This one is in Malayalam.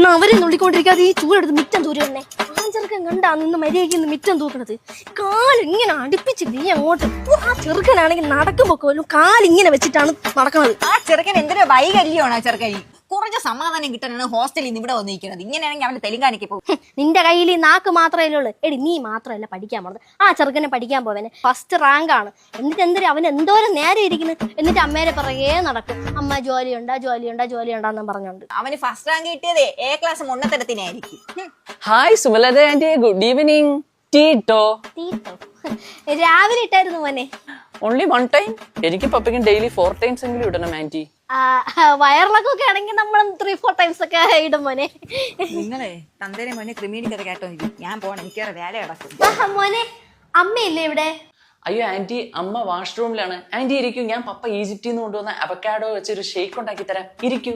അവരെ നുള്ളിക്കൊണ്ടിരിക്കാതെ ഈ ചൂടെടുത്ത് മിറ്റം തൂരി തന്നെ ആ ചെറുക്കൻ കണ്ടാ നിന്ന് മര്യാദയ്ക്ക് മിറ്റം തൂക്കണത്. കാലിങ്ങനെ അടുപ്പിച്ച് നീ അങ്ങോട്ട്. ആ ചെറുക്കനാണെങ്കിൽ നടക്കുമ്പോ കാലിങ്ങനെ വെച്ചിട്ടാണ് നടക്കുന്നത്. ആ ചെറുക്കൻ എന്തൊരു വൈകല്യമാണ് ആ ചെറുക്കൻ. കുറച്ച് സമാധാനം കിട്ടാനാണ് ഹോസ്റ്റലിൽ നിന്ന് ഇവിടെ വന്നിരിക്കുന്നത്. ഇങ്ങനെയാണെങ്കിൽ അവന് തെലുങ്കാനയ്ക്ക് പോകും. നിന്റെ കയ്യിൽ ഈ നാക്ക് മാത്രമല്ലേ ഉള്ളൂ. എടി നീ മാത്രമല്ല പഠിക്കാൻ പോണത്. ആ ചെറുക്കനെ പഠിക്കാൻ പോവനെ ഫസ്റ്റ് റാങ്ക് ആണ്. എന്നിട്ട് എന്തൊരു അവൻ എന്തോരം നേരെ ഇരിക്കുന്നു. എന്നിട്ട് അമ്മേരെ പിറകെ നടക്കും. അമ്മ ജോലിയുണ്ടാ ജോലിയുണ്ടാ ജോലിയുണ്ടാന്ന് പറഞ്ഞോണ്ട്. അവന് ഫസ്റ്റ് റാങ്ക് കിട്ടിയതേ എ ക്ലാസ് മുന്നത്തരത്തിനായിരിക്കും. Hi Sumalatha aunty, good evening. ടീട്ടോ തീട്ടോ രാവിലെ ഇട്ടായിരുന്നു മോനെ. Only 1 time. എനിക്ക് പപ്പയ്ക്കും ഡെയിലി 4 ടൈംസ് എങ്കിലും ഇടണം ആന്റി. വയറിളക്കൊക്കെ ആണെങ്കിൽ നമ്മൾ 3-4 ടൈംസ് ഒക്കെ ഇടും മോനെ. നിങ്ങളെ തന്തേരെ മോനെ ക്രിമീനിക്കത് കേട്ടോ. ഞാൻ പോണം, എനിക്കേറെ വേല കിടക്കും. മോനെ അമ്മയില്ലേ ഇവിടെ? അയ്യോ ആന്റി, അമ്മ വാഷ്റൂമിലാണ്. ആന്റി ഇരിക്കൂ, ഞാൻ പപ്പ ഈജിപ്തിൽ നിന്ന് കൊണ്ടുവന്ന അവക്കാഡോ വെച്ചൊരു ഷേക്ക് ഉണ്ടാക്കി തരാം. ഇരിക്കൂ.